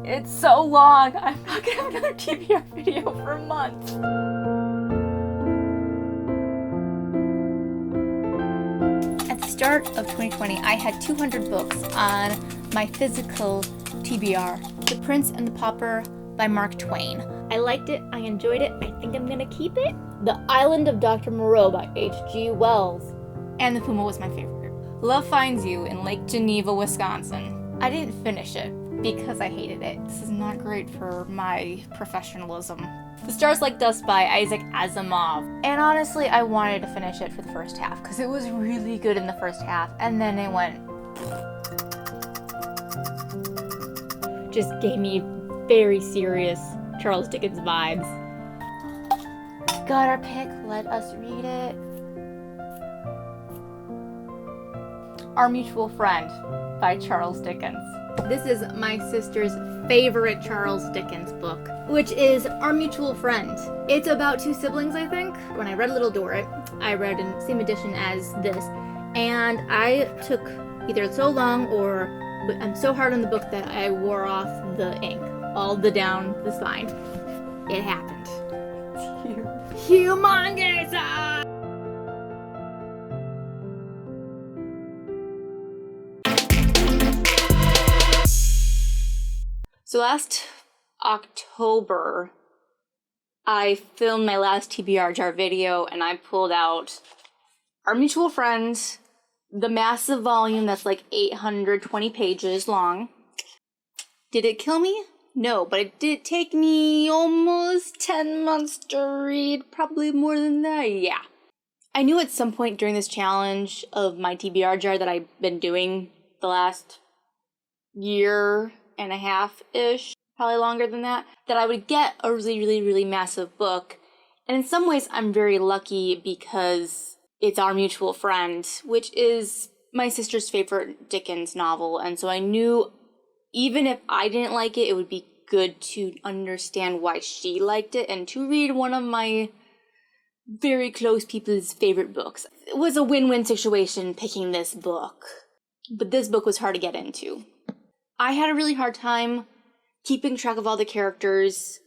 It's so long. I'm not gonna have another TBR video for months. At the start of 2020, I had 200 books on my physical TBR. The Prince and the Pauper by Mark Twain. I liked it, I enjoyed it, I think I'm gonna keep it. The Island of Dr. Moreau by H.G. Wells. And The Puma was my favorite. Love Finds You in Lake Geneva, Wisconsin. I didn't finish it because I hated it. This is not great for my professionalism. The Stars Like Dust by Isaac Asimov. And honestly, I wanted to finish it for the first half because it was really good in the first half, and then it went... just gave me very serious Charles Dickens vibes. Got our pick, let us read it. Our Mutual Friend by Charles Dickens. This is my sister's favorite Charles Dickens book, which is Our Mutual Friend. It's about two siblings, I think. When I read Little Dorrit, I read in the same edition as this, and I took either so long or I'm so hard on the book that I wore off the ink, all the down the spine. It happened. It's humongous! So last October, I filmed my last TBR Jar video, and I pulled out Our Mutual Friend, the massive volume that's like 820 pages long. Did it kill me? No, but it did take me almost 10 months to read, probably more than that, yeah. I knew at some point during this challenge of my TBR Jar that I've been doing the last year and a half-ish, probably longer than that I would get a really, really, really massive book. And in some ways, I'm very lucky because it's Our Mutual Friend, which is my sister's favorite Dickens novel. And so I knew even if I didn't like it, it would be good to understand why she liked it and to read one of my very close people's favorite books. It was a win-win situation picking this book, but this book was hard to get into. I had a really hard time keeping track of all the characters.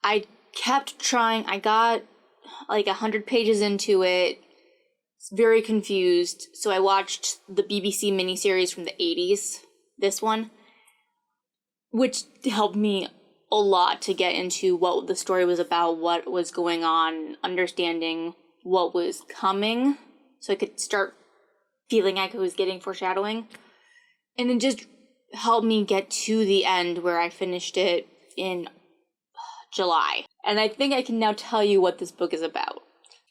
I kept trying. I got like 100 pages into it. Very confused. So I watched the BBC miniseries from the 80s, this one, which helped me a lot to get into what the story was about, what was going on, understanding what was coming, so I could start feeling like I was getting foreshadowing. And it just helped me get to the end where I finished it in July. And I think I can now tell you what this book is about.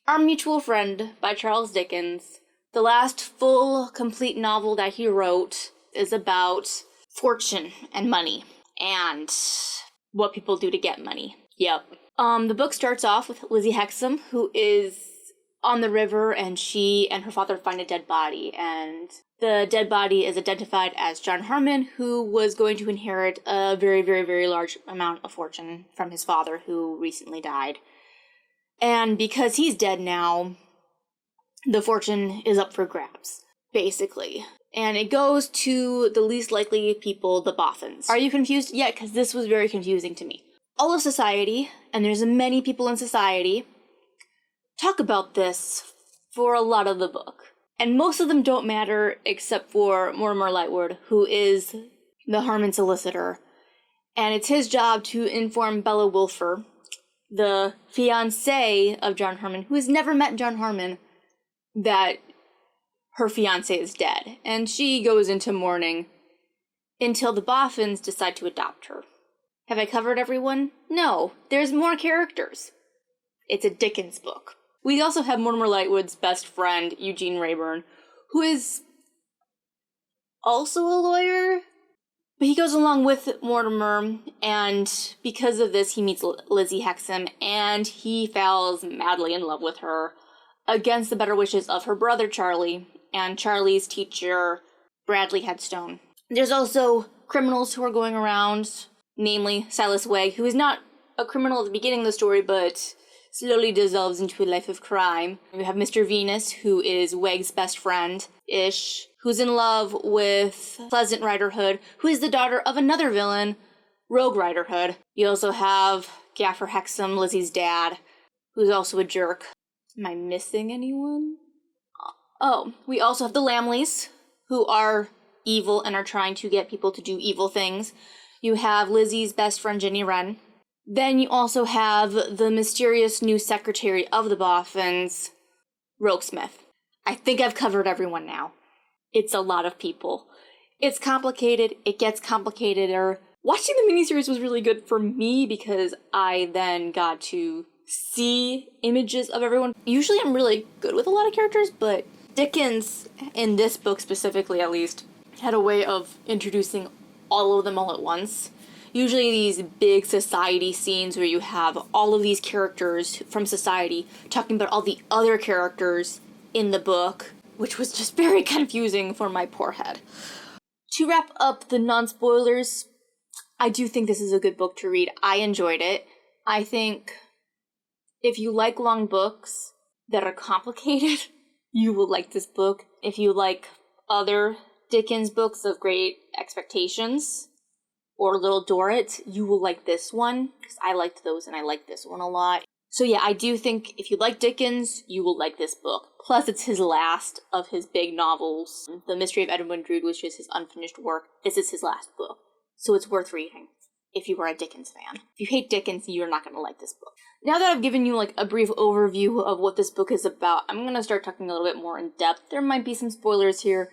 Our Mutual Friend by Charles Dickens, the last full, complete novel that he wrote, is about fortune and money and what people do to get money. Yep. The book starts off with Lizzie Hexam, who is on the river, and she and her father find a dead body, and the dead body is identified as John Harmon, who was going to inherit a very, very, very large amount of fortune from his father, who recently died. And because he's dead now, the fortune is up for grabs, basically. And it goes to the least likely people, the Boffins. Are you confused? Yeah, because this was very confusing to me. All of society, and there's many people in society, talk about this for a lot of the book. And most of them don't matter except for Mortimer Lightwood, who is the Harmon solicitor. And it's his job to inform Bella Wilfer, the fiancée of John Harmon, who has never met John Harmon, that her fiancé is dead. And she goes into mourning until the Boffins decide to adopt her. Have I covered everyone? No, there's more characters. It's a Dickens book. We also have Mortimer Lightwood's best friend, Eugene Rayburn, who is also a lawyer, but he goes along with Mortimer, and because of this, he meets Lizzie Hexam, and he falls madly in love with her against the better wishes of her brother, Charlie, and Charlie's teacher, Bradley Headstone. There's also criminals who are going around, namely Silas Wegg, who is not a criminal at the beginning of the story, but slowly dissolves into a life of crime. We have Mr. Venus, who is Wegg's best friend-ish, who's in love with Pleasant Rider Hood, who is the daughter of another villain, Rogue Rider Hood. You also have Gaffer Hexam, Lizzie's dad, who's also a jerk. Am I missing anyone? Oh, we also have the Lamleys, who are evil and are trying to get people to do evil things. You have Lizzie's best friend, Jenny Wren. Then you also have the mysterious new secretary of the Boffins, Rokesmith. I think I've covered everyone now. It's a lot of people. It's complicated. It gets complicateder. Watching the miniseries was really good for me because I then got to see images of everyone. Usually I'm really good with a lot of characters, but Dickens, in this book specifically at least, had a way of introducing all of them all at once. Usually these big society scenes where you have all of these characters from society talking about all the other characters in the book, which was just very confusing for my poor head. To wrap up the non-spoilers, I do think this is a good book to read. I enjoyed it. I think if you like long books that are complicated, you will like this book. If you like other Dickens books of Great Expectations or Little Dorrit, you will like this one, because I liked those and I like this one a lot. So yeah, I do think if you like Dickens, you will like this book. Plus, it's his last of his big novels. The Mystery of Edwin Drood, which is his unfinished work. This is his last book. So it's worth reading if you are a Dickens fan. If you hate Dickens, you're not going to like this book. Now that I've given you like a brief overview of what this book is about, I'm going to start talking a little bit more in depth. There might be some spoilers here.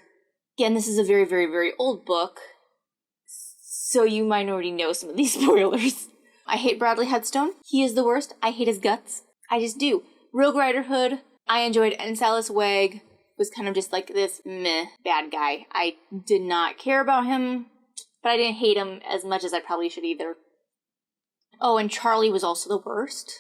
Again, this is a very, very, very old book, so you might already know some of these spoilers. I hate Bradley Headstone. He is the worst. I hate his guts. I just do. Rogue Rider Hood, I enjoyed, and Silas Wegg was kind of just like this meh bad guy. I did not care about him, but I didn't hate him as much as I probably should either. Oh, and Charlie was also the worst.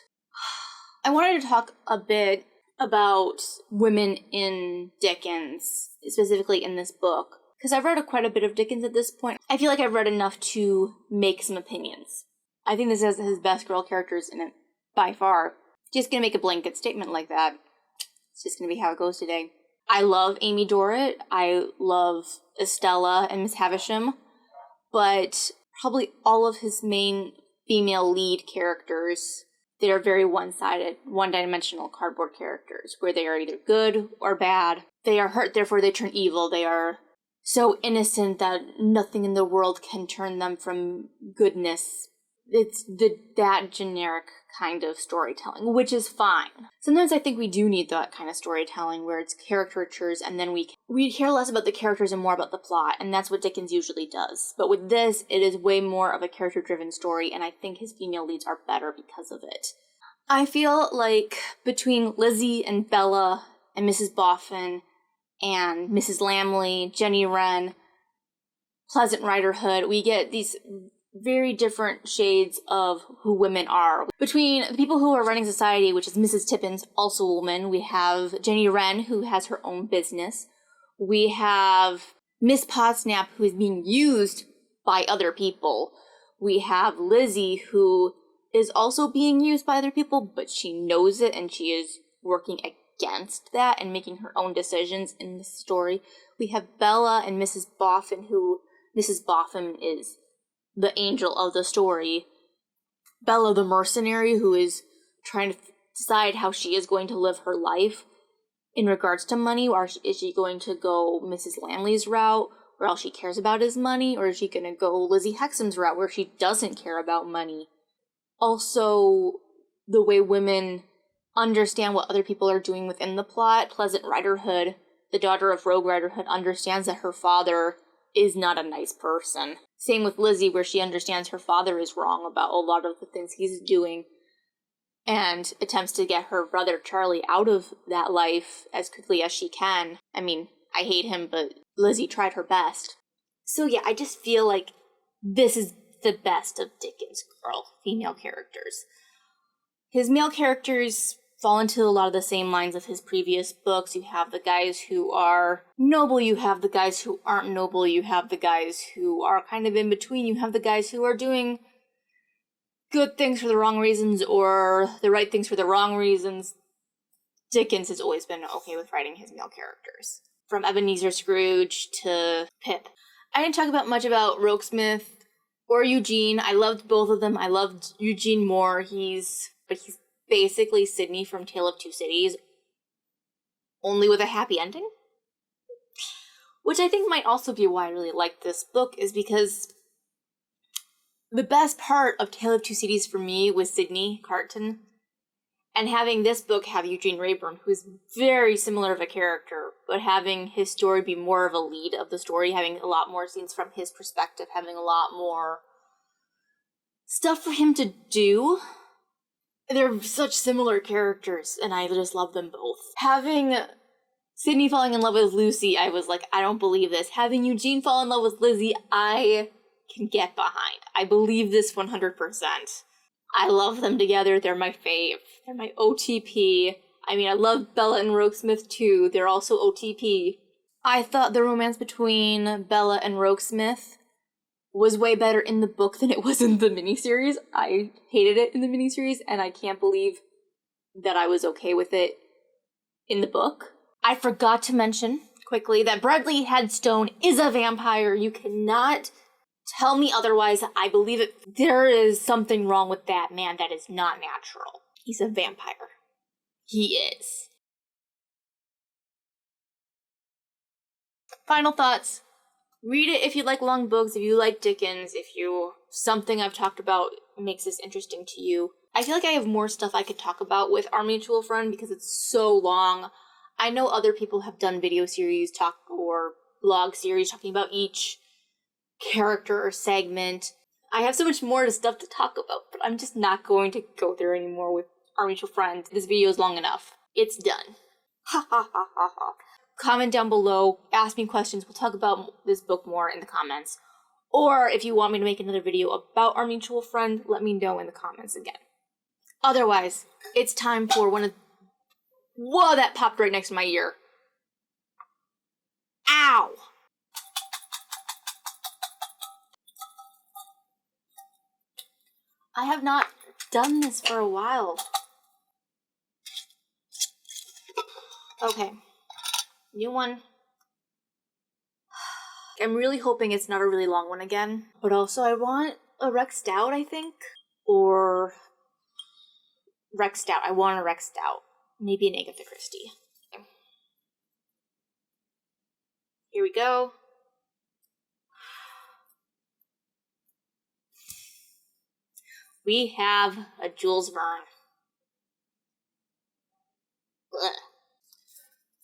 I wanted to talk a bit about women in Dickens, specifically in this book, because I've read quite a bit of Dickens at this point. I feel like I've read enough to make some opinions. I think this has his best girl characters in it, by far. Just gonna make a blanket statement like that. It's just gonna be how it goes today. I love Amy Dorrit. I love Estella and Miss Havisham. But probably all of his main female lead characters, they are very one-sided, one-dimensional cardboard characters, where they are either good or bad. They are hurt, therefore they turn evil. They are so innocent that nothing in the world can turn them from goodness. It's that generic kind of storytelling, which is fine. Sometimes I think we do need that kind of storytelling where it's caricatures and then we care less about the characters and more about the plot, and that's what Dickens usually does. But with this, it is way more of a character-driven story, and I think his female leads are better because of it. I feel like between Lizzie and Bella and Mrs. Boffin and Mrs. Lamley, Jenny Wren, Pleasant Rider Hood, we get these very different shades of who women are. Between the people who are running society, which is Mrs. Tippins, also a woman, we have Jenny Wren, who has her own business. We have Miss Podsnap, who is being used by other people. We have Lizzie, who is also being used by other people, but she knows it and she is working against that and making her own decisions in the story. We have Bella and Mrs. Boffin, who Mrs. Boffin is the angel of the story. Bella the mercenary, who is trying to decide how she is going to live her life in regards to money, or is she going to go Mrs. Lamley's route, where all she cares about is money, or is she going to go Lizzie Hexam's route, where she doesn't care about money? Also, the way women understand what other people are doing within the plot. Pleasant Rider Hood, the daughter of Rogue Rider Hood, understands that her father is not a nice person. Same with Lizzie, where she understands her father is wrong about a lot of the things he's doing and attempts to get her brother Charlie out of that life as quickly as she can. I mean, I hate him, but Lizzie tried her best. So yeah, I just feel like this is the best of Dickens' female characters. His male characters fall into a lot of the same lines of his previous books. You have the guys who are noble, you have the guys who aren't noble, you have the guys who are kind of in between, you have the guys who are doing good things for the wrong reasons or the right things for the wrong reasons. Dickens has always been okay with writing his male characters. From Ebenezer Scrooge to Pip. I didn't talk much about Rokesmith or Eugene. I loved both of them. I loved Eugene more. He's basically Sydney from Tale of Two Cities, only with a happy ending. Which I think might also be why I really like this book, is because the best part of Tale of Two Cities for me was Sydney Carton. And having this book have Eugene Rayburn, who's very similar of a character, but having his story be more of a lead of the story, having a lot more scenes from his perspective, having a lot more stuff for him to do. They're such similar characters, and I just love them both. Having Sydney falling in love with Lucy, I was like, I don't believe this. Having Eugene fall in love with Lizzie, I can get behind. I believe this 100%. I love them together. They're my fave. They're my OTP. I mean, I love Bella and Roguesmith too. They're also OTP. I thought the romance between Bella and Roguesmith was way better in the book than it was in the miniseries. I hated it in the miniseries, and I can't believe that I was okay with it in the book. I forgot to mention quickly that Bradley Headstone is a vampire. You cannot tell me otherwise. I believe it. There is something wrong with that man that is not natural. He's a vampire. He is. Final thoughts. Read it if you like long books, if you like Dickens, if something I've talked about makes this interesting to you. I feel like I have more stuff I could talk about with Our Mutual Friend because it's so long. I know other people have done video series or blog series talking about each character or segment. I have so much more stuff to talk about, but I'm just not going to go there anymore with Our Mutual Friend. This video is long enough. It's done. Ha ha ha ha ha. Comment down below, ask me questions. We'll talk about this book more in the comments. Or if you want me to make another video about Our Mutual Friend, let me know in the comments again. Otherwise, it's time for one of... Whoa, that popped right next to my ear. Ow! I have not done this for a while. Okay. New one. I'm really hoping it's not a really long one again. But also I want a Rex Stout, I think. Or Rex Stout. I want a Rex Stout. Maybe an Agatha Christie. Okay. Here we go. We have a Jules Verne. Ugh.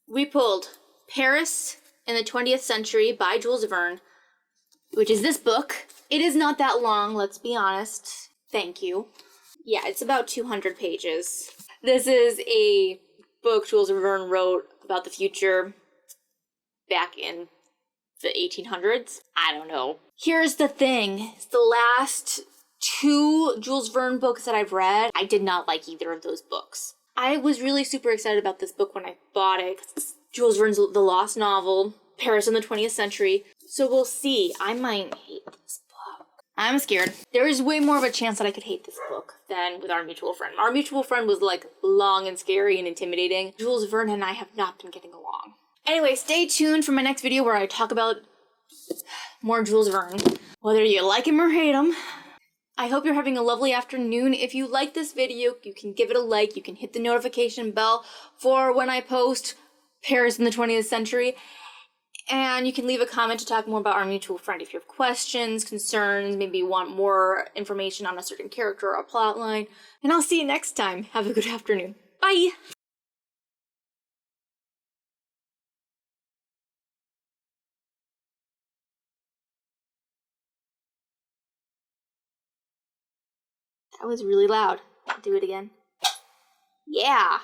We pulled Paris in the 20th Century by Jules Verne, which is this book. It is not that long, let's be honest. Thank you. Yeah, it's about 200 pages. This is a book Jules Verne wrote about the future back in the 1800s. I don't know. Here's the thing. It's the last 2 Jules Verne books that I've read. I did not like either of those books. I was really super excited about this book when I bought it. It's Jules Verne's The Lost Novel, Paris in the 20th Century. So we'll see. I might hate this book. I'm scared. There is way more of a chance that I could hate this book than with Our Mutual Friend. Our Mutual Friend was like long and scary and intimidating. Jules Verne and I have not been getting along. Anyway, stay tuned for my next video where I talk about more Jules Verne. Whether you like him or hate him. I hope you're having a lovely afternoon. If you like this video, you can give it a like. You can hit the notification bell for when I post Paris in the 20th Century. And you can leave a comment to talk more about Our Mutual Friend if you have questions, concerns, maybe you want more information on a certain character or a plot line. And I'll see you next time. Have a good afternoon. Bye! That was really loud. I'll do it again. Yeah!